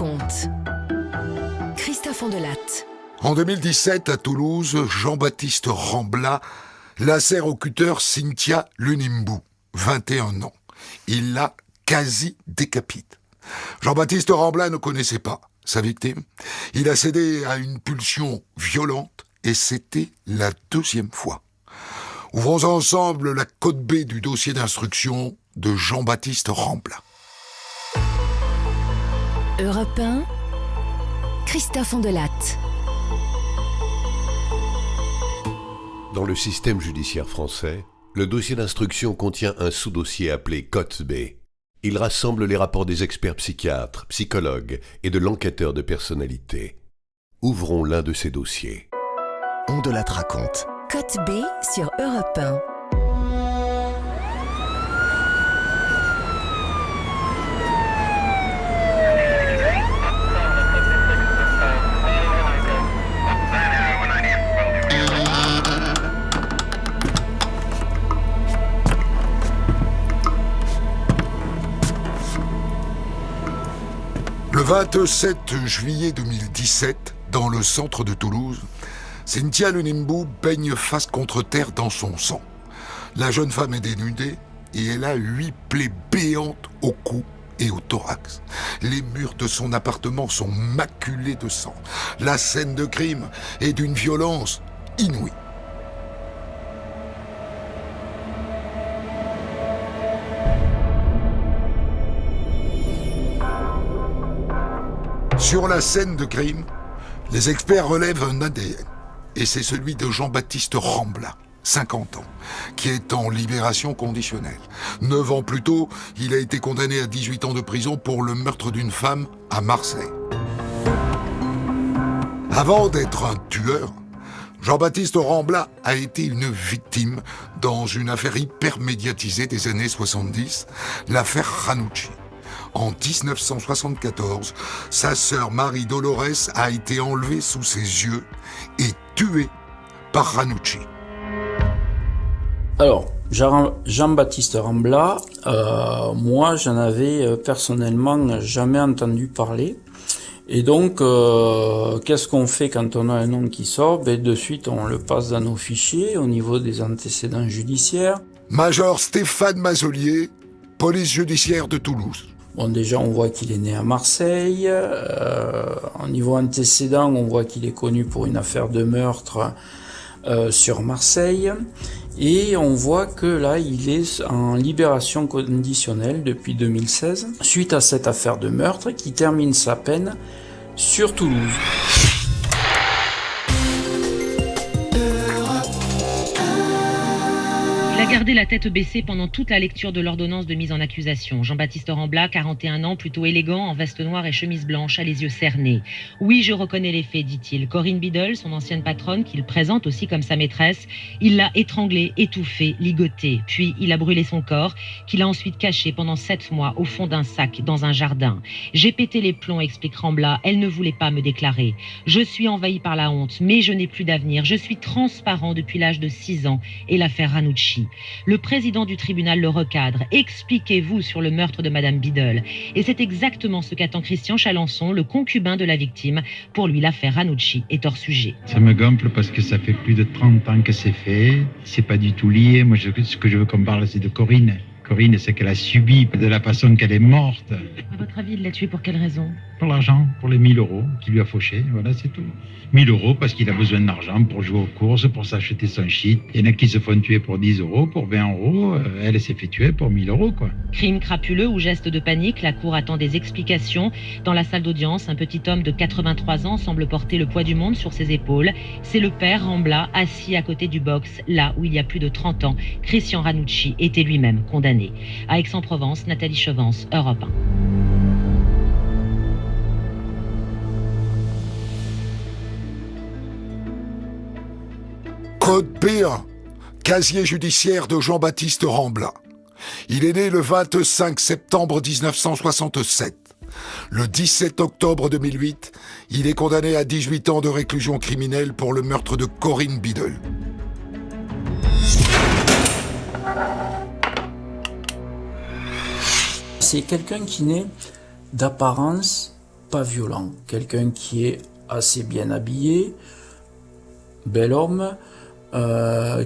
raconte. Christophe Ondelatte. En 2017, à Toulouse, Jean-Baptiste Rambla lacère au cutter Cynthia Lunimbu, 21 ans. Il la quasi décapite. Jean-Baptiste Rambla ne connaissait pas sa victime. Il a cédé à une pulsion violente et c'était la deuxième fois. Ouvrons ensemble la code B du dossier d'instruction de Jean-Baptiste Rambla. Europe 1, Christophe Ondelatte. Dans le système judiciaire français, le dossier d'instruction contient un sous-dossier appelé Cote B. Il rassemble les rapports des experts psychiatres, psychologues et de l'enquêteur de personnalité. Ouvrons l'un de ces dossiers. Ondelatte raconte. Cote B sur Europe 1. Le 27 juillet 2017, dans le centre de Toulouse, Cynthia Lunimbu baigne face contre terre dans son sang. La jeune femme est dénudée et elle a 8 plaies béantes au cou et au thorax. Les murs de son appartement sont maculés de sang. La scène de crime est d'une violence inouïe. Sur la scène de crime, les experts relèvent un ADN. Et c'est celui de Jean-Baptiste Rambla, 50 ans, qui est en libération conditionnelle. 9 ans plus tôt, il a été condamné à 18 ans de prison pour le meurtre d'une femme à Marseille. Avant d'être un tueur, Jean-Baptiste Rambla a été une victime dans une affaire hyper médiatisée des années 70, l'affaire Ranucci. En 1974, sa sœur Marie Dolores a été enlevée sous ses yeux et tuée par Ranucci. Alors, Jean-Baptiste Rambla, moi j'en avais personnellement jamais entendu parler. Et donc, qu'est-ce qu'on fait quand on a un nom qui sort ? De suite on le passe dans nos fichiers au niveau des antécédents judiciaires. Major Stéphane Mazolier, police judiciaire de Toulouse. Bon, déjà, on voit qu'il est né à Marseille. Au niveau antécédent, on voit qu'il est connu pour une affaire de meurtre sur Marseille. Et on voit que là, il est en libération conditionnelle depuis 2016, suite à cette affaire de meurtre qui termine sa peine sur Toulouse. Il a gardé la tête baissée pendant toute la lecture de l'ordonnance de mise en accusation. Jean-Baptiste Rambla, 41 ans, plutôt élégant, en veste noire et chemise blanche, a les yeux cernés. « Oui, je reconnais les faits », dit-il. Corinne Biddle, son ancienne patronne, qu'il présente aussi comme sa maîtresse, il l'a étranglée, étouffée, ligotée. Puis il a brûlé son corps, qu'il a ensuite caché pendant 7 mois au fond d'un sac dans un jardin. « J'ai pété les plombs », explique Rambla. « Elle ne voulait pas me déclarer. Je suis envahi par la honte, mais je n'ai plus d'avenir. Je suis transparent depuis l'âge de 6 ans. » Et l'affaire Ranucci. Le président du tribunal le recadre. Expliquez-vous sur le meurtre de Madame Biddle. Et c'est exactement ce qu'attend Christian Chalençon, le concubin de la victime. Pour lui, l'affaire Ranucci est hors sujet. Ça me gonfle parce que ça fait plus de 30 ans que c'est fait. C'est pas du tout lié. Moi, ce que je veux qu'on parle, c'est de Corinne. Corinne, c'est qu'elle a subi de la façon qu'elle est morte. À votre avis, il l'a tuée pour quelle raison ? Pour l'argent, pour les 1000 euros qu'il lui a fauché, voilà, c'est tout. 1000 euros parce qu'il a besoin d'argent pour jouer aux courses, pour s'acheter son shit. Il y en a qui se font tuer pour 10 euros, pour 20 euros. Elle s'est fait tuer pour 1000 euros, quoi. Crime crapuleux ou geste de panique, la cour attend des explications. Dans la salle d'audience, un petit homme de 83 ans semble porter le poids du monde sur ses épaules. C'est le père Rambla, assis à côté du box, là où il y a plus de 30 ans, Christian Ranucci était lui-même condamné. À Aix-en-Provence, Nathalie Chevance, Europe 1. Code B1, casier judiciaire de Jean-Baptiste Rambla. Il est né le 25 septembre 1967. Le 17 octobre 2008, il est condamné à 18 ans de réclusion criminelle pour le meurtre de Corinne Biddle. C'est quelqu'un qui n'est d'apparence pas violent, quelqu'un qui est assez bien habillé, bel homme,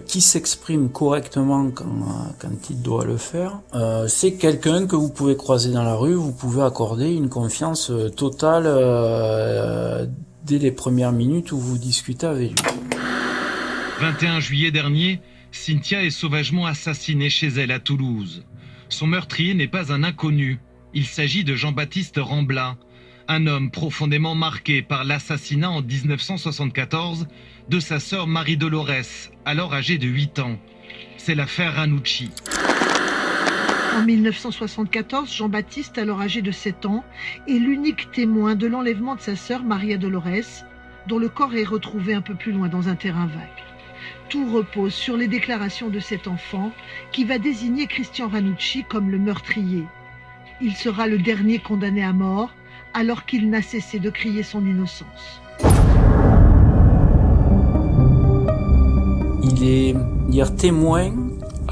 qui s'exprime correctement quand il doit le faire. C'est quelqu'un que vous pouvez croiser dans la rue, vous pouvez accorder une confiance totale dès les premières minutes où vous discutez avec lui. 21 juillet dernier, Cynthia est sauvagement assassinée chez elle à Toulouse. Son meurtrier n'est pas un inconnu. Il s'agit de Jean-Baptiste Rambla, un homme profondément marqué par l'assassinat en 1974 de sa sœur Marie-Dolores, alors âgée de 8 ans. C'est l'affaire Ranucci. En 1974, Jean-Baptiste, alors âgé de 7 ans, est l'unique témoin de l'enlèvement de sa sœur Maria Dolores, dont le corps est retrouvé un peu plus loin dans un terrain vague. Tout repose sur les déclarations de cet enfant qui va désigner Christian Ranucci comme le meurtrier. Il sera le dernier condamné à mort alors qu'il n'a cessé de crier son innocence. Il est témoin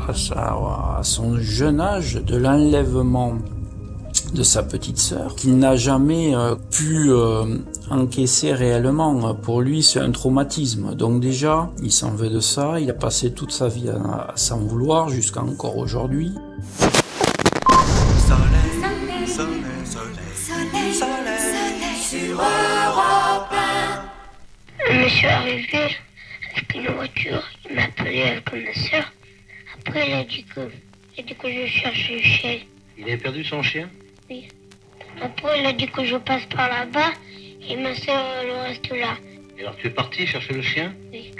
à son jeune âge de l'enlèvement de sa petite sœur, qu'il n'a jamais pu encaisser réellement. Pour lui, c'est un traumatisme. Donc déjà, il s'en veut de ça. Il a passé toute sa vie à s'en vouloir, jusqu'à encore aujourd'hui. Le monsieur est arrivé avec une voiture, il m'a appelé avec ma soeur. Après, il a dit que je cherchais le chien. Il avait perdu son chien? Oui. Après, il a dit que je passe par là-bas et ma soeur le reste là. Et alors tu es parti chercher le chien? Oui.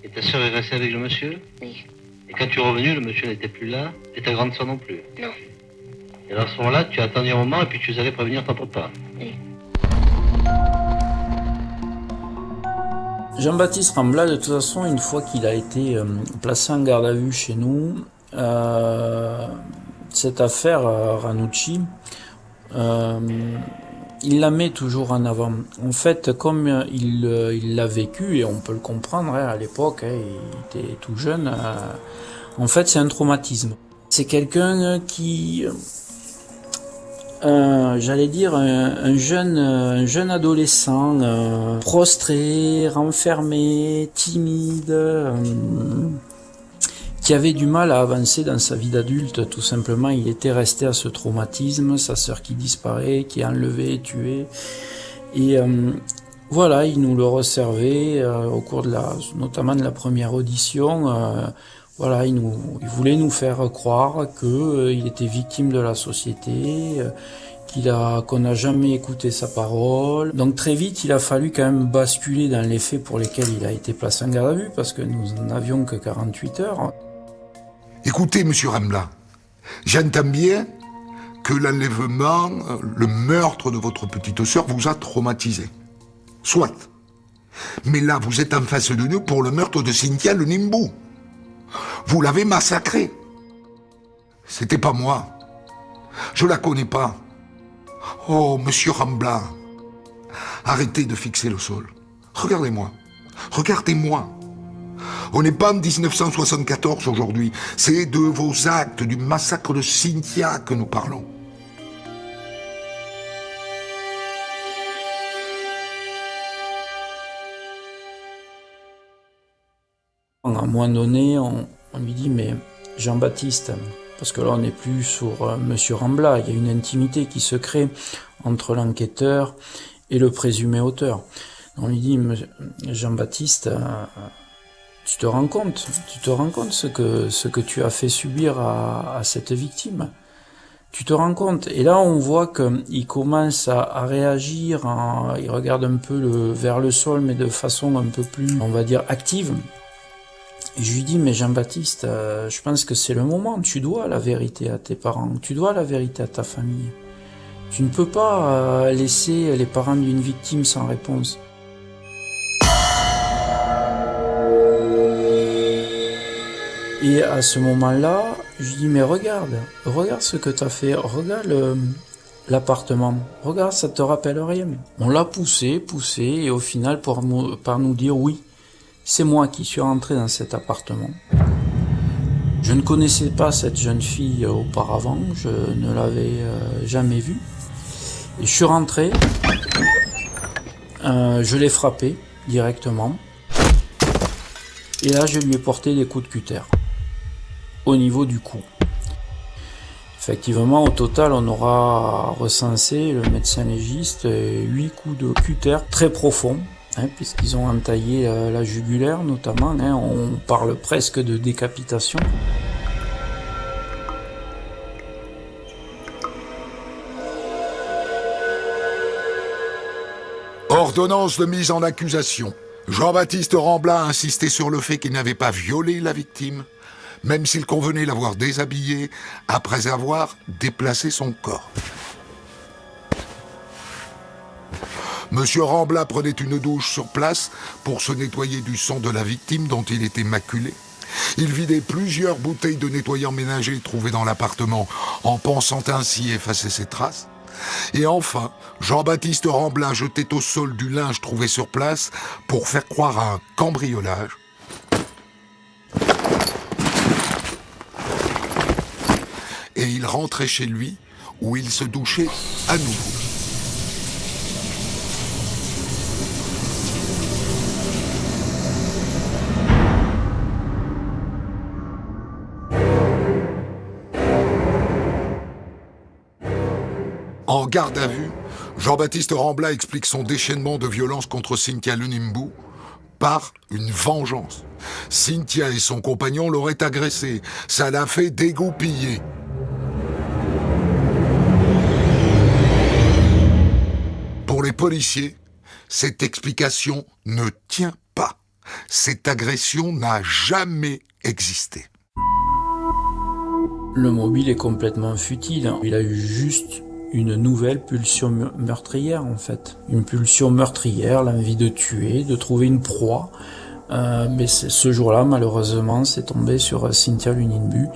Et ta soeur est restée avec le monsieur? Oui. Et quand tu es revenu, le monsieur n'était plus là et ta grande soeur non plus? Non. Et alors à ce moment-là, tu as attendu un moment et puis tu es allé prévenir ton papa? Oui. Jean-Baptiste Rambla, de toute façon, une fois qu'il a été placé en garde à vue chez nous, cette affaire Ranucci, il la met toujours en avant. En fait, comme il l'a vécu, et on peut le comprendre, hein, à l'époque, hein, il était tout jeune, en fait, c'est un traumatisme. C'est quelqu'un qui... j'allais dire un jeune adolescent prostré, renfermé, timide, qui avait du mal à avancer dans sa vie d'adulte. Tout simplement, il était resté à ce traumatisme, sa sœur qui disparaît, qui est enlevée, tuée, et voilà, il nous le resservait au cours notamment de la première audition. Voilà, il voulait nous faire croire qu'il était victime de la société, qu'on n'a jamais écouté sa parole. Donc très vite, il a fallu quand même basculer dans les faits pour lesquels il a été placé en garde à vue, parce que nous n'avions que 48 heures. Écoutez, monsieur Rambla, j'entends bien que l'enlèvement, le meurtre de votre petite sœur vous a traumatisé. Soit. Mais là, vous êtes en face de nous pour le meurtre de Cynthia Lunimbu. Vous l'avez massacrée. C'était pas moi. Je la connais pas. Oh, monsieur Rambla, arrêtez de fixer le sol. Regardez-moi. Regardez-moi. On n'est pas en 1974 aujourd'hui. C'est de vos actes, du massacre de Cynthia que nous parlons. À un moment donné, on lui dit, mais Jean-Baptiste, parce que là on n'est plus sur monsieur Rambla, il y a une intimité qui se crée entre l'enquêteur et le présumé auteur. On lui dit, Jean-Baptiste, tu te rends compte ce que tu as fait subir à cette victime? Tu te rends compte? Et là on voit qu'il commence à réagir, il regarde un peu vers le sol, mais de façon un peu plus, on va dire, active. Et je lui dis, mais Jean-Baptiste, je pense que c'est le moment, tu dois la vérité à tes parents, tu dois la vérité à ta famille. Tu ne peux pas laisser les parents d'une victime sans réponse. Et à ce moment-là, je lui dis, mais regarde ce que tu as fait, regarde l'appartement, regarde, ça te rappelle rien. On l'a poussé, et au final, par nous dire oui. C'est moi qui suis rentré dans cet appartement. Je ne connaissais pas cette jeune fille auparavant, je ne l'avais jamais vue. Et je suis rentré, je l'ai frappé directement. Et là, je lui ai porté des coups de cutter au niveau du cou. Effectivement, au total, on aura recensé, le médecin légiste, 8 coups de cutter très profonds, puisqu'ils ont entaillé la jugulaire notamment. On parle presque de décapitation. Ordonnance de mise en accusation. Jean-Baptiste Rambla a insisté sur le fait qu'il n'avait pas violé la victime, même s'il convenait l'avoir déshabillée après avoir déplacé son corps. Monsieur Rambla prenait une douche sur place pour se nettoyer du sang de la victime dont il était maculé. Il vidait plusieurs bouteilles de nettoyant ménager trouvées dans l'appartement en pensant ainsi effacer ses traces. Et enfin, Jean-Baptiste Rambla jetait au sol du linge trouvé sur place pour faire croire à un cambriolage. Et il rentrait chez lui, où il se douchait à nouveau. En garde à vue, Jean-Baptiste Rambla explique son déchaînement de violence contre Cynthia Lunimbu par une vengeance. Cynthia et son compagnon l'auraient agressé. Ça l'a fait dégoupiller. Pour les policiers, cette explication ne tient pas. Cette agression n'a jamais existé. Le mobile est complètement futile. Il a eu juste une nouvelle pulsion meurtrière en fait. Une pulsion meurtrière, l'envie de tuer, de trouver une proie. Mais ce jour-là, malheureusement, c'est tombé sur Cynthia Lunimbu,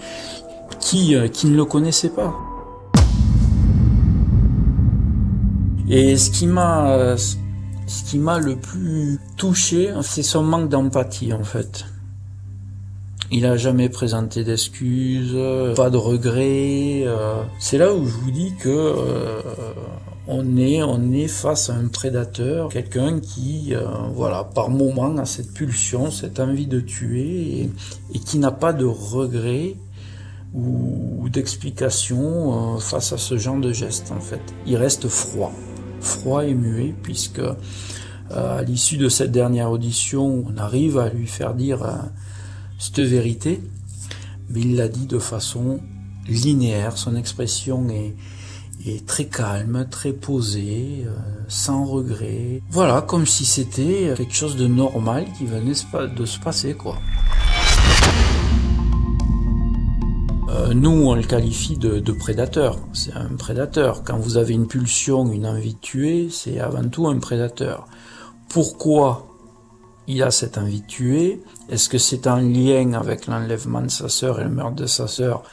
qui ne le connaissait pas. Et ce qui m'a le plus touché, c'est son manque d'empathie en fait. Il a jamais présenté d'excuses, pas de regrets. C'est là où je vous dis que on est face à un prédateur, quelqu'un qui, par moment a cette pulsion, cette envie de tuer et qui n'a pas de regrets ou d'explication face à ce genre de geste en fait. Il reste froid et muet puisque à l'issue de cette dernière audition, on arrive à lui faire dire cette vérité, mais il l'a dit de façon linéaire. Son expression est très calme, très posée, sans regret. Voilà, comme si c'était quelque chose de normal qui venait de se passer, quoi. Nous, on le qualifie de prédateur. C'est un prédateur. Quand vous avez une pulsion, une envie de tuer, c'est avant tout un prédateur. Pourquoi il a cette envie de tuer? Est-ce que c'est en lien avec l'enlèvement de sa sœur et le meurtre de sa sœur?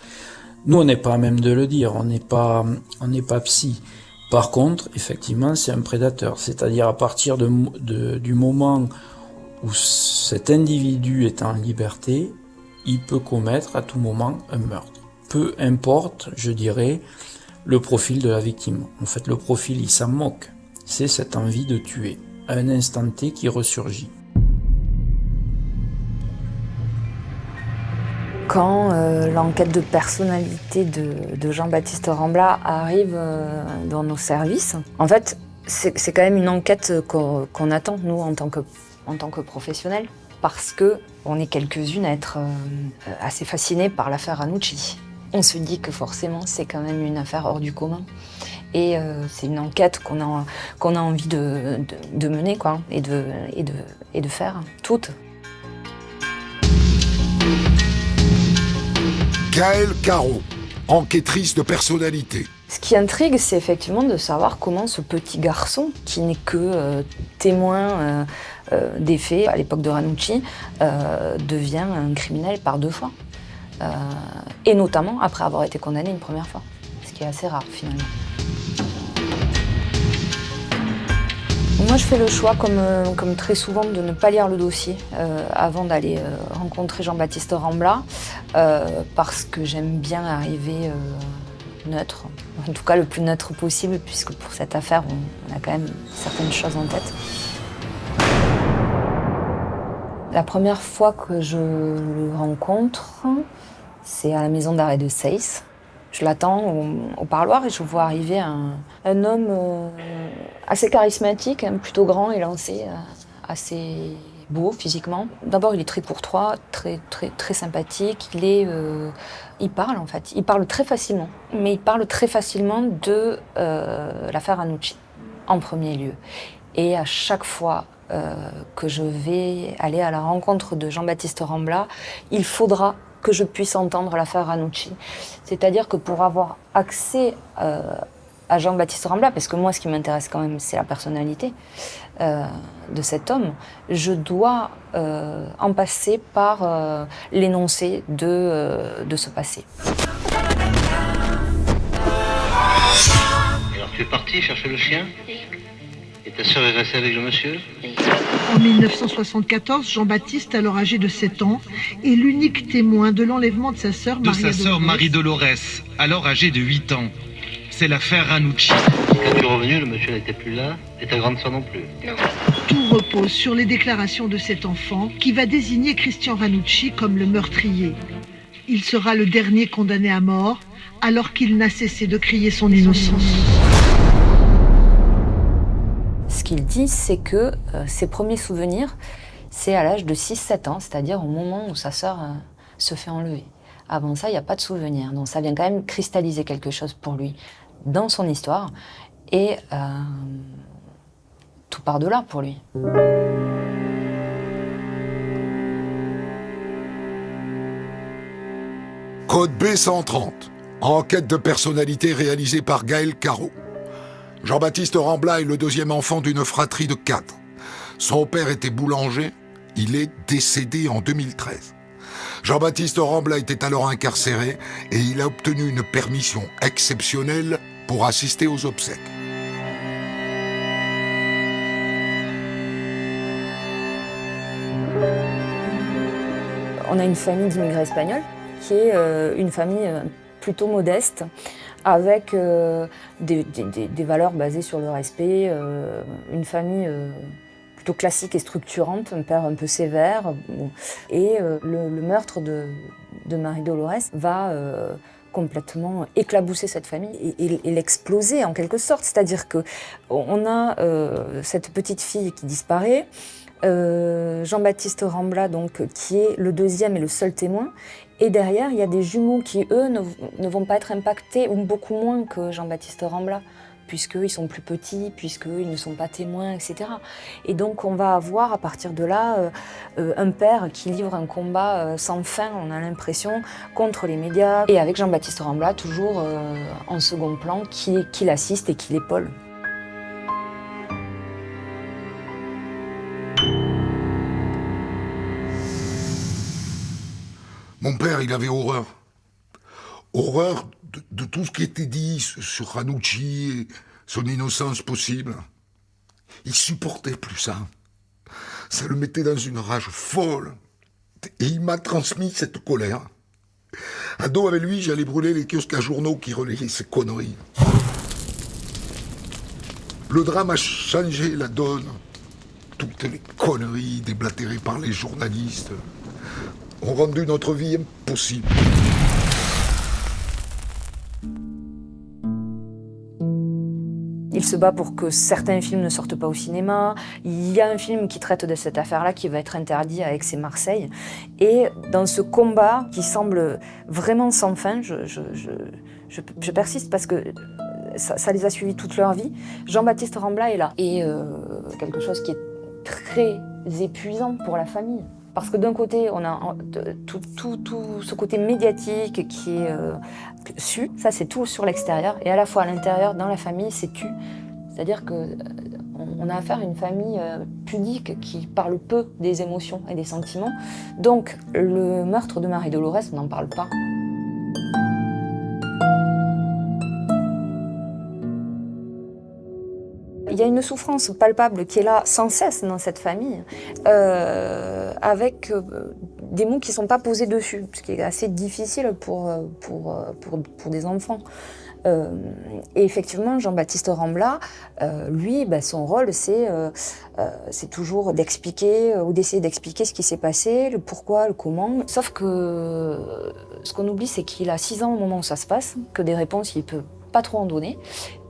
Nous, on n'est pas à même de le dire, on n'est pas psy. Par contre, effectivement, c'est un prédateur. C'est-à-dire à partir du moment où cet individu est en liberté, il peut commettre à tout moment un meurtre. Peu importe, je dirais, le profil de la victime. En fait, le profil, il s'en moque. C'est cette envie de tuer, à un instant T qui ressurgit. Quand l'enquête de personnalité de Jean-Baptiste Rambla arrive dans nos services, en fait, c'est quand même une enquête qu'on attend, nous, en tant que professionnels, parce qu'on est quelques-unes à être assez fascinées par l'affaire Ranucci. On se dit que forcément, c'est quand même une affaire hors du commun. Et c'est une enquête qu'on a envie de mener, quoi, et de faire, toutes. Gaëlle Caro, enquêtrice de personnalité. Ce qui intrigue, c'est effectivement de savoir comment ce petit garçon, qui n'est que témoin des faits à l'époque de Ranucci, devient un criminel par 2 fois. Et notamment après avoir été condamné une première fois. Ce qui est assez rare finalement. Moi, je fais le choix, comme très souvent, de ne pas lire le dossier avant d'aller rencontrer Jean-Baptiste Rambla, parce que j'aime bien arriver neutre, en tout cas le plus neutre possible, puisque pour cette affaire, on a quand même certaines choses en tête. La première fois que je le rencontre, c'est à la maison d'arrêt de Seyss. Je l'attends au parloir et je vois arriver un homme assez charismatique, plutôt grand, élancé, assez beau physiquement. D'abord, il est très courtois, très sympathique. Il parle en fait. Il parle très facilement. Mais il parle très facilement de l'affaire Ranucci, en premier lieu. Et à chaque fois que je vais aller à la rencontre de Jean-Baptiste Rambla, il faudra que je puisse entendre l'affaire Ranucci. C'est-à-dire que pour avoir accès à Jean-Baptiste Rambla, parce que moi, ce qui m'intéresse quand même, c'est la personnalité de cet homme, je dois en passer par l'énoncé de ce passé. Alors tu es parti chercher le chien? Et ta sœur est restée avec le monsieur? En 1974, Jean-Baptiste, alors âgé de 7 ans, est l'unique témoin de l'enlèvement de sa sœur Marie-Dolores, alors âgée de 8 ans. C'est l'affaire Ranucci. Quand tu es revenu, le monsieur n'était plus là, et ta grande sœur non plus. Non. Tout repose sur les déclarations de cet enfant qui va désigner Christian Ranucci comme le meurtrier. Il sera le dernier condamné à mort, alors qu'il n'a cessé de crier son innocence. Ce qu'il dit, c'est que ses premiers souvenirs, c'est à l'âge de 6-7 ans, c'est-à-dire au moment où sa sœur se fait enlever. Avant ça, il n'y a pas de souvenir. Donc ça vient quand même cristalliser quelque chose pour lui dans son histoire. Et tout part de là pour lui. Code B130. Enquête de personnalité réalisée par Gaël Caro. Jean-Baptiste Rambla est le deuxième enfant d'une fratrie de 4. Son père était boulanger. Il est décédé en 2013. Jean-Baptiste Rambla était alors incarcéré et il a obtenu une permission exceptionnelle pour assister aux obsèques. On a une famille d'immigrés espagnols qui est une famille plutôt modeste, avec des valeurs basées sur le respect, une famille plutôt classique et structurante, un père un peu sévère. Et le meurtre de Marie-Dolores va complètement éclabousser cette famille et l'exploser en quelque sorte. C'est-à-dire qu'on a cette petite fille qui disparaît, Jean-Baptiste Rambla, donc, qui est le deuxième et le seul témoin. Et derrière, il y a des jumeaux qui, eux, ne vont pas être impactés, ou beaucoup moins que Jean-Baptiste Rambla, puisqu'ils sont plus petits, puisqu'ils ne sont pas témoins, etc. Et donc, on va avoir, à partir de là, un père qui livre un combat sans fin, on a l'impression, contre les médias, et avec Jean-Baptiste Rambla, toujours en second plan, qui l'assiste et qui l'épaule. Mon père, il avait horreur. Horreur de tout ce qui était dit sur Ranucci et son innocence possible. Il supportait plus ça. Ça le mettait dans une rage folle. Et il m'a transmis cette colère. Ado, avec lui, j'allais brûler les kiosques à journaux qui relayaient ces conneries. Le drame a changé la donne. Toutes les conneries déblatérées par les journalistes ont rendu notre vie impossible. Il se bat pour que certains films ne sortent pas au cinéma. Il y a un film qui traite de cette affaire-là qui va être interdit à Aix et Marseille. Et dans ce combat qui semble vraiment sans fin, je persiste parce que ça les a suivis toute leur vie. Jean-Baptiste Rambla est là. Et quelque chose qui est très épuisant pour la famille. Parce que d'un côté, on a tout ce côté médiatique qui est su, ça c'est tout sur l'extérieur, et à la fois à l'intérieur, dans la famille, c'est tu. C'est-à-dire qu'on a affaire à une famille pudique qui parle peu des émotions et des sentiments. Donc le meurtre de Marie-Dolores, on n'en parle pas. Il y a une souffrance palpable qui est là sans cesse dans cette famille, avec des mots qui ne sont pas posés dessus, ce qui est assez difficile pour des enfants. Et effectivement, Jean-Baptiste Rambla, lui, son rôle, c'est toujours d'expliquer ou d'essayer d'expliquer ce qui s'est passé, le pourquoi, le comment. Sauf que ce qu'on oublie, c'est qu'il a 6 ans au moment où ça se passe, que des réponses, il peut pas trop en donner,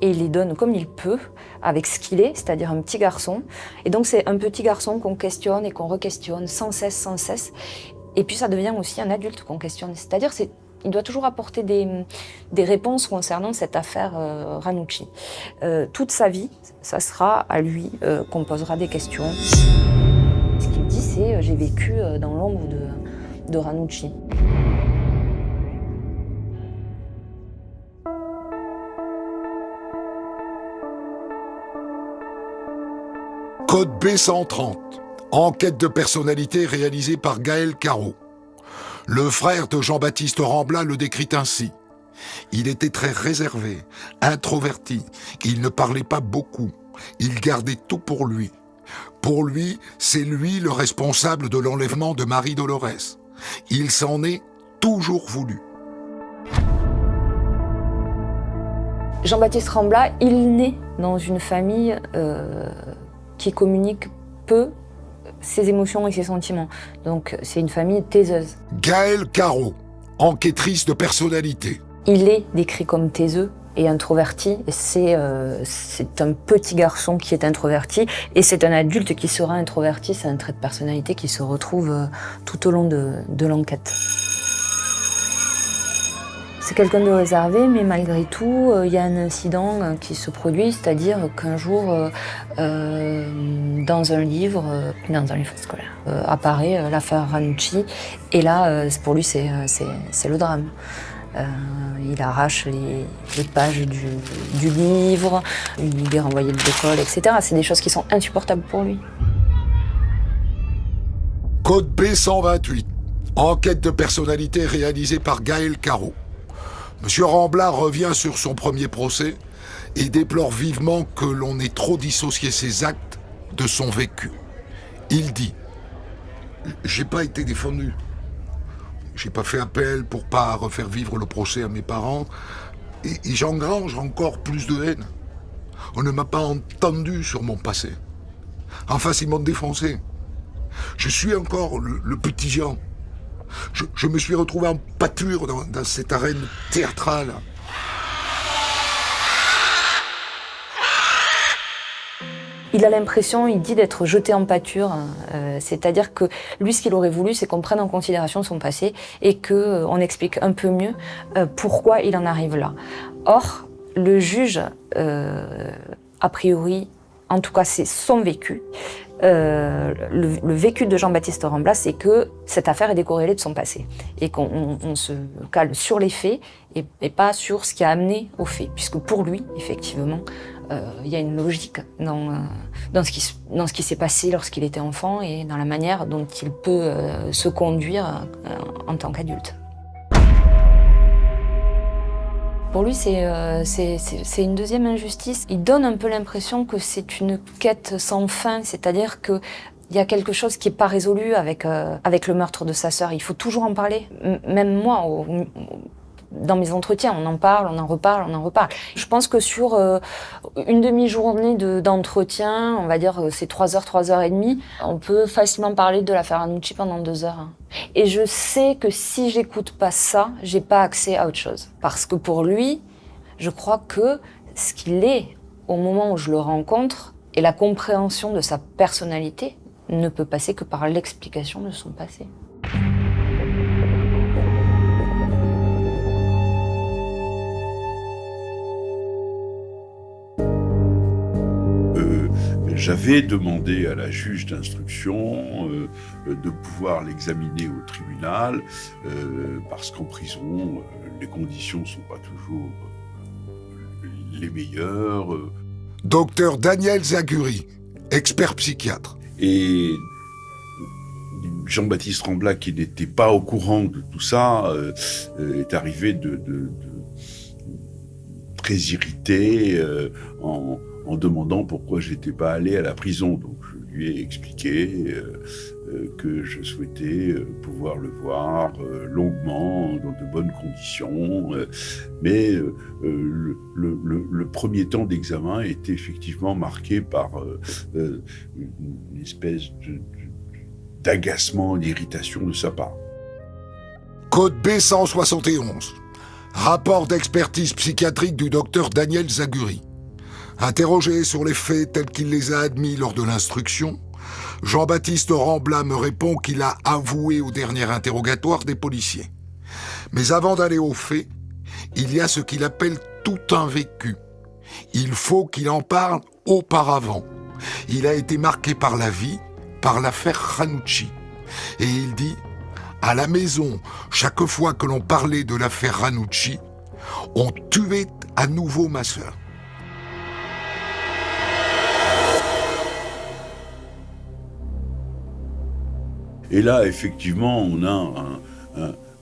et il les donne comme il peut, avec ce qu'il est, c'est-à-dire un petit garçon. Et donc c'est un petit garçon qu'on questionne et qu'on re-questionne sans cesse. Et puis ça devient aussi un adulte qu'on questionne. C'est-à-dire il doit toujours apporter des réponses concernant cette affaire Ranucci. Toute sa vie, ça sera à lui qu'on posera des questions. Ce qu'il dit, c'est « j'ai vécu dans l'ombre de Ranucci ». Code B130. Enquête de personnalité réalisée par Gaël Caro. Le frère de Jean-Baptiste Rambla le décrit ainsi. Il était très réservé, introverti. Il ne parlait pas beaucoup. Il gardait tout pour lui. Pour lui, c'est lui le responsable de l'enlèvement de Marie-Dolores. Il s'en est toujours voulu. Jean-Baptiste Rambla, il naît dans une famille qui communique peu ses émotions et ses sentiments. Donc c'est une famille taiseuse. Gaël Caro, enquêtrice de personnalité. Il est décrit comme taiseux et introverti. C'est un petit garçon qui est introverti et c'est un adulte qui sera introverti. C'est un trait de personnalité qui se retrouve tout au long de l'enquête. C'est quelqu'un de réservé, mais malgré tout, il y a un incident qui se produit, c'est-à-dire qu'un jour, dans un livre scolaire, apparaît l'affaire Ranucci, et là, pour lui, c'est le drame. Il arrache les pages du livre, il est renvoyé de l'école, etc. C'est des choses qui sont insupportables pour lui. Code B128. Enquête de personnalité réalisée par Gaël Caro. Monsieur Rambla revient sur son premier procès et déplore vivement que l'on ait trop dissocié ses actes de son vécu. Il dit « J'ai pas été défendu. J'ai pas fait appel pour pas refaire vivre le procès à mes parents et j'engrange encore plus de haine. On ne m'a pas entendu sur mon passé. En face, ils m'ont défoncé. Je suis encore le petit Jean. Je me suis retrouvé en pâture dans cette arène théâtrale. » Il a l'impression, il dit, d'être jeté en pâture, c'est-à-dire que lui, ce qu'il aurait voulu, c'est qu'on prenne en considération son passé et qu'on explique un peu mieux pourquoi il en arrive là. Or, le juge, a priori, en tout cas c'est son vécu, le vécu de Jean-Baptiste Rambla, c'est que cette affaire est décorrélée de son passé et qu'on se cale sur les faits et pas sur ce qui a amené aux faits, puisque pour lui, effectivement, il y a une logique dans ce qui s'est passé lorsqu'il était enfant et dans la manière dont il peut se conduire en tant qu'adulte. Pour lui, c'est une deuxième injustice. Il donne un peu l'impression que c'est une quête sans fin, c'est-à-dire qu'il y a quelque chose qui n'est pas résolu avec le meurtre de sa sœur. Il faut toujours en parler. Même moi, dans mes entretiens, on en parle, on en reparle. Je pense que sur une demi-journée d'entretien, on va dire c'est 3 heures, 3h30, on peut facilement parler de l'affaire Ranucci pendant 2 heures. Et je sais que si j'écoute pas ça, j'ai pas accès à autre chose. Parce que pour lui, je crois que ce qu'il est au moment où je le rencontre et la compréhension de sa personnalité ne peut passer que par l'explication de son passé. J'avais demandé à la juge d'instruction de pouvoir l'examiner au tribunal parce qu'en prison, les conditions ne sont pas toujours les meilleures. Docteur Daniel Zaguri, expert psychiatre. Et Jean-Baptiste Rambla, qui n'était pas au courant de tout ça, est arrivé très irrité, en demandant pourquoi j'étais pas allé à la prison. Donc je lui ai expliqué que je souhaitais pouvoir le voir longuement, dans de bonnes conditions. Mais le premier temps d'examen était effectivement marqué par une espèce d'agacement, d'irritation de sa part. Code B171. Rapport d'expertise psychiatrique du docteur Daniel Zaguri. Interrogé sur les faits tels qu'il les a admis lors de l'instruction, Jean-Baptiste Rambla me répond qu'il a avoué au dernier interrogatoire des policiers. Mais avant d'aller aux faits, il y a ce qu'il appelle tout un vécu. Il faut qu'il en parle auparavant. Il a été marqué par la vie, par l'affaire Ranucci. Et il dit, à la maison, chaque fois que l'on parlait de l'affaire Ranucci, on tuait à nouveau ma sœur. Et là, effectivement, on a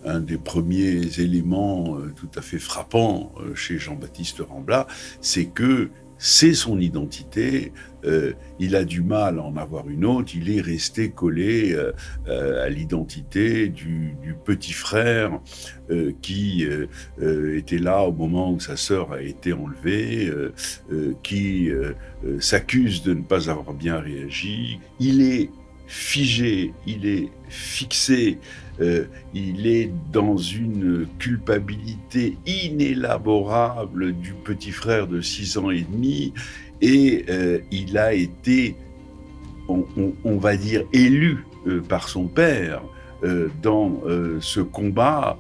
un des premiers éléments tout à fait frappants chez Jean-Baptiste Rambla, c'est que c'est son identité, il a du mal à en avoir une autre, il est resté collé à l'identité du petit frère qui était là au moment où sa sœur a été enlevée, qui s'accuse de ne pas avoir bien réagi. Il est figé, il est fixé, il est dans une culpabilité inélaborable du petit frère de 6 ans et demi et il a été, on va dire, élu par son père dans ce combat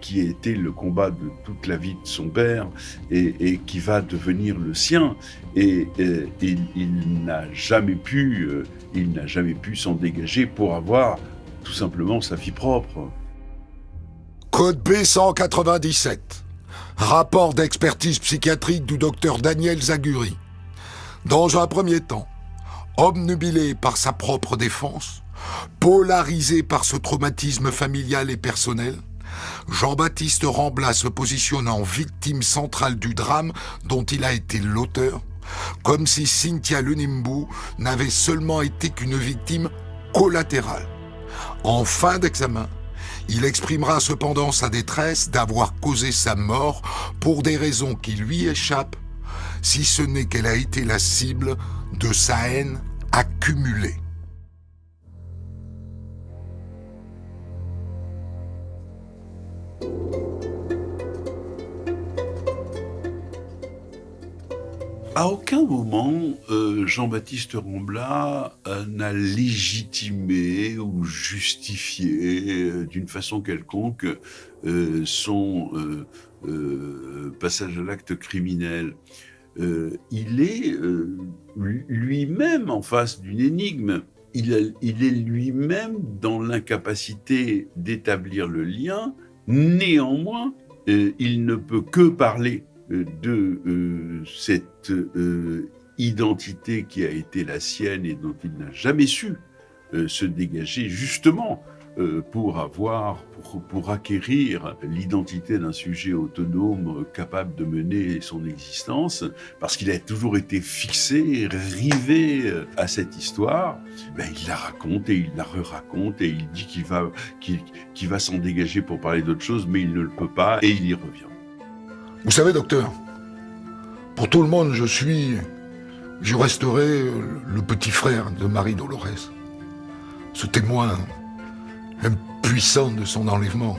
qui était le combat de toute la vie de son père et qui va devenir le sien. Et il n'a jamais pu s'en dégager pour avoir tout simplement sa vie propre. Code B197. Rapport d'expertise psychiatrique du docteur Daniel Zaguri. Dans un premier temps, obnubilé par sa propre défense, polarisé par ce traumatisme familial et personnel, Jean-Baptiste Rambla se positionne en victime centrale du drame dont il a été l'auteur, comme si Cynthia Lunimbu n'avait seulement été qu'une victime collatérale. En fin d'examen, il exprimera cependant sa détresse d'avoir causé sa mort pour des raisons qui lui échappent, si ce n'est qu'elle a été la cible de sa haine accumulée. À aucun moment, Jean-Baptiste Rambla n'a légitimé ou justifié d'une façon quelconque son passage à l'acte criminel. Il est lui-même en face d'une énigme. Il est lui-même dans l'incapacité d'établir le lien. Néanmoins, il ne peut que parler de cette identité qui a été la sienne et dont il n'a jamais su se dégager, justement pour acquérir l'identité d'un sujet autonome capable de mener son existence, parce qu'il a toujours été fixé, rivé à cette histoire. Il la raconte et il la re-raconte et il dit qu'il va s'en dégager pour parler d'autre chose, mais il ne le peut pas et il y revient. Vous savez, docteur, pour tout le monde, je resterai le petit frère de Marie Dolores, ce témoin impuissant de son enlèvement.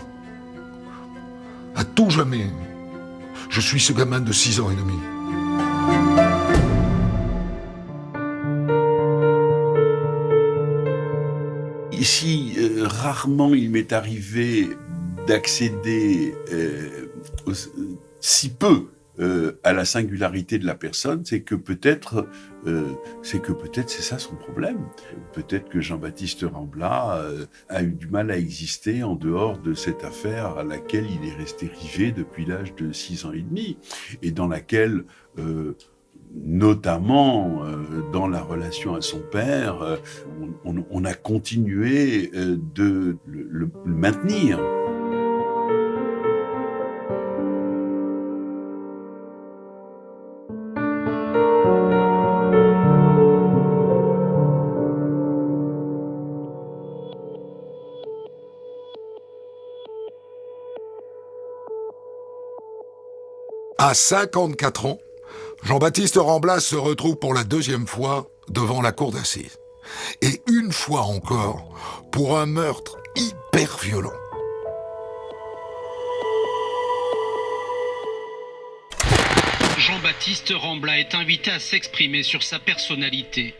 À tout jamais, je suis ce gamin de 6 ans et demi. Ici, rarement il m'est arrivé d'accéder si peu à la singularité de la personne, c'est que peut-être c'est ça son problème. Peut-être que Jean-Baptiste Rambla a eu du mal à exister en dehors de cette affaire à laquelle il est resté rivé depuis l'âge de 6 ans et demi, et dans laquelle, notamment dans la relation à son père, on a continué de le maintenir. À 54 ans, Jean-Baptiste Rambla se retrouve pour la deuxième fois devant la cour d'assises. Et une fois encore, pour un meurtre hyper violent. Jean-Baptiste Rambla est invité à s'exprimer sur sa personnalité.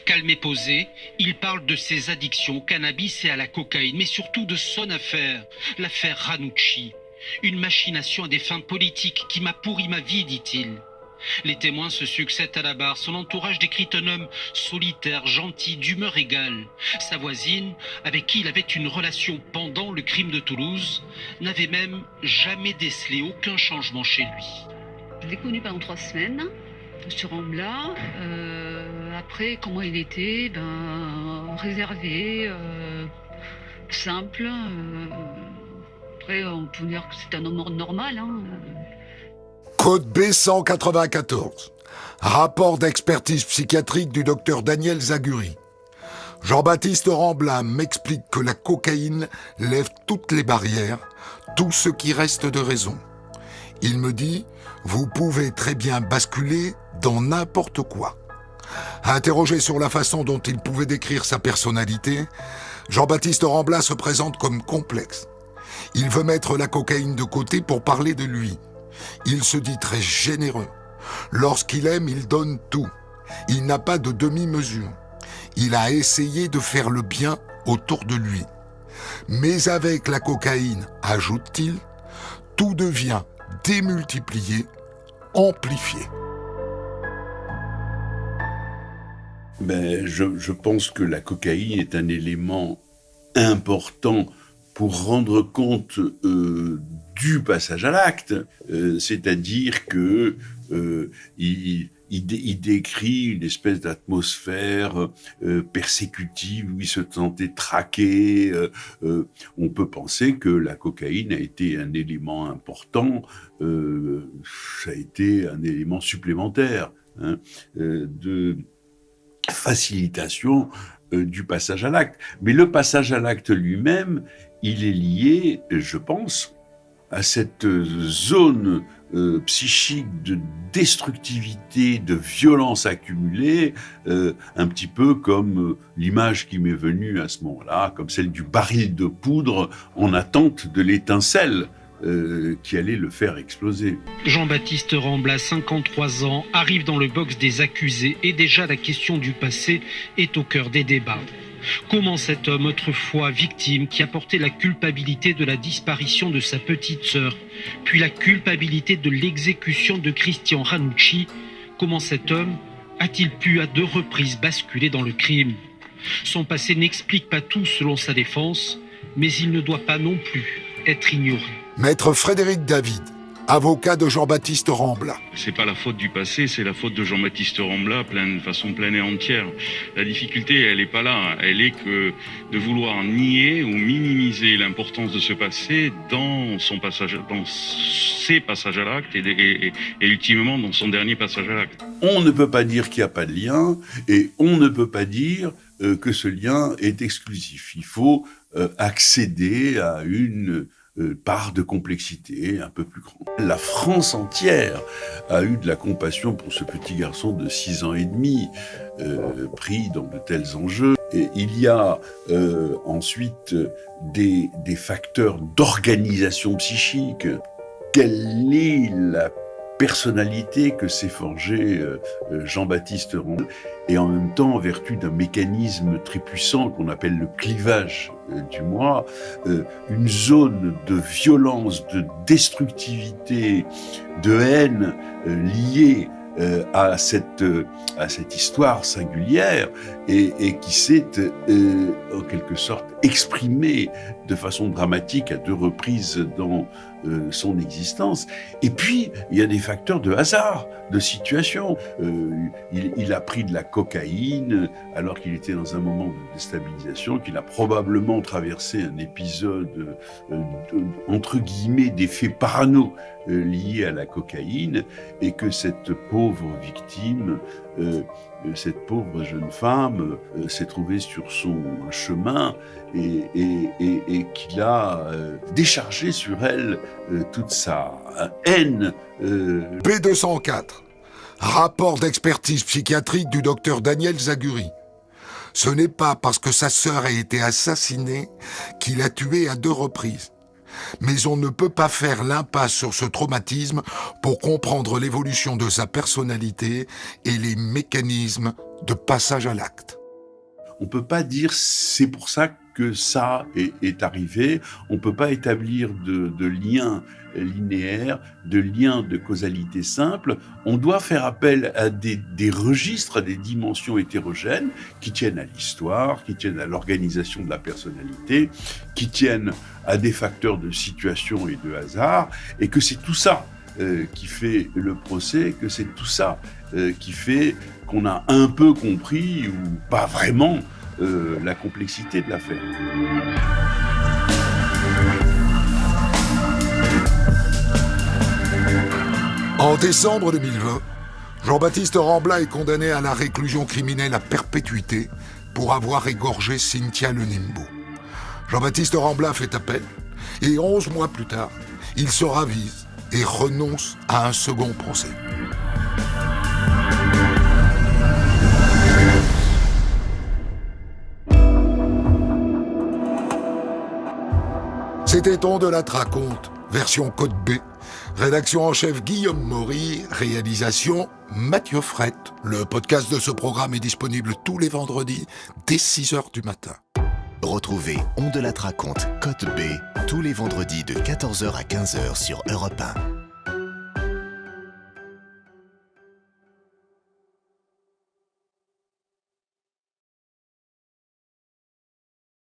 Calme et posé, il parle de ses addictions au cannabis et à la cocaïne, mais surtout de son affaire, l'affaire Ranucci. Une machination à des fins politiques qui m'a pourri ma vie, dit-il. Les témoins se succèdent à la barre. Son entourage décrit un homme solitaire, gentil, d'humeur égale. Sa voisine, avec qui il avait une relation pendant le crime de Toulouse, n'avait même jamais décelé aucun changement chez lui. Je l'ai connu pendant 3 semaines, ce Rambla. Après, comment il était, réservé, simple. Après, on peut dire que c'est un homme normal. Code B 194. Rapport d'expertise psychiatrique du docteur Daniel Zaguri. Jean-Baptiste Rambla m'explique que la cocaïne lève toutes les barrières, tout ce qui reste de raison. Il me dit, vous pouvez très bien basculer dans n'importe quoi. Interrogé sur la façon dont il pouvait décrire sa personnalité, Jean-Baptiste Rambla se présente comme complexe. Il veut mettre la cocaïne de côté pour parler de lui. Il se dit très généreux. Lorsqu'il aime, il donne tout. Il n'a pas de demi-mesure. Il a essayé de faire le bien autour de lui. Mais avec la cocaïne, ajoute-t-il, tout devient démultiplié, amplifié. Je pense que la cocaïne est un élément important pour rendre compte du passage à l'acte, c'est-à-dire que il décrit une espèce d'atmosphère persécutive où il se sentait traqué. On peut penser que la cocaïne a été un élément important, ça a été un élément supplémentaire de facilitation du passage à l'acte. Mais le passage à l'acte lui-même, il est lié, je pense, à cette zone psychique de destructivité, de violence accumulée, un petit peu comme l'image qui m'est venue à ce moment-là, comme celle du baril de poudre en attente de l'étincelle qui allait le faire exploser. Jean-Baptiste Rambla, 53 ans, arrive dans le box des accusés et déjà la question du passé est au cœur des débats. Comment cet homme, autrefois victime, qui a porté la culpabilité de la disparition de sa petite sœur, puis la culpabilité de l'exécution de Christian Ranucci, comment cet homme a-t-il pu à 2 reprises basculer dans le crime ? Son passé n'explique pas tout selon sa défense, mais il ne doit pas non plus être ignoré. Maître Frédéric David, avocat de Jean-Baptiste Rambla. C'est pas la faute du passé, c'est la faute de Jean-Baptiste Rambla, de façon pleine et entière. La difficulté, elle est pas là. Elle est que de vouloir nier ou minimiser l'importance de ce passé dans ses passages à l'acte et ultimement dans son dernier passage à l'acte. On ne peut pas dire qu'il n'y a pas de lien et on ne peut pas dire que ce lien est exclusif. Il faut accéder à une part de complexité un peu plus grande. La France entière a eu de la compassion pour ce petit garçon de 6 ans et demi, pris dans de tels enjeux. Et il y a ensuite des facteurs d'organisation psychique. Quelle est la personnalité que s'est forgée Jean-Baptiste Rambla, et en même temps, en vertu d'un mécanisme très puissant qu'on appelle le clivage du moi, une zone de violence, de destructivité, de haine liée à cette histoire singulière et qui s'est en quelque sorte exprimée de façon dramatique à 2 reprises dans son existence. Et puis, il y a des facteurs de hasard, de situation. Il a pris de la cocaïne alors qu'il était dans un moment de déstabilisation, qu'il a probablement traversé un épisode entre guillemets d'effet parano lié à la cocaïne, et que cette pauvre victime, cette pauvre jeune femme s'est trouvée sur son chemin et qu'il a déchargé sur elle toute sa haine. P204, rapport d'expertise psychiatrique du docteur Daniel Zaguri. Ce n'est pas parce que sa sœur a été assassinée qu'il a tué à 2 reprises. Mais on ne peut pas faire l'impasse sur ce traumatisme pour comprendre l'évolution de sa personnalité et les mécanismes de passage à l'acte. On ne peut pas dire c'est pour ça que ça est arrivé. On ne peut pas établir de lien linéaire, de lien de causalité simple. On doit faire appel à des registres, à des dimensions hétérogènes qui tiennent à l'histoire, qui tiennent à l'organisation de la personnalité, qui tiennent à des facteurs de situation et de hasard, et que c'est tout ça qui fait le procès, que c'est tout ça qui fait qu'on a un peu compris, ou pas vraiment, la complexité de l'affaire. En décembre 2020, Jean-Baptiste Rambla est condamné à la réclusion criminelle à perpétuité pour avoir égorgé Cynthia Le Nimbo. Jean-Baptiste Rambla fait appel et 11 mois plus tard, il se ravise et renonce à un second procès. C'était On de la raconte, version Code B. Rédaction en chef Guillaume Maury, réalisation Mathieu Frette. Le podcast de ce programme est disponible tous les vendredis dès 6h du matin. Retrouvez On de la raconte Code B tous les vendredis de 14h à 15h sur Europe 1.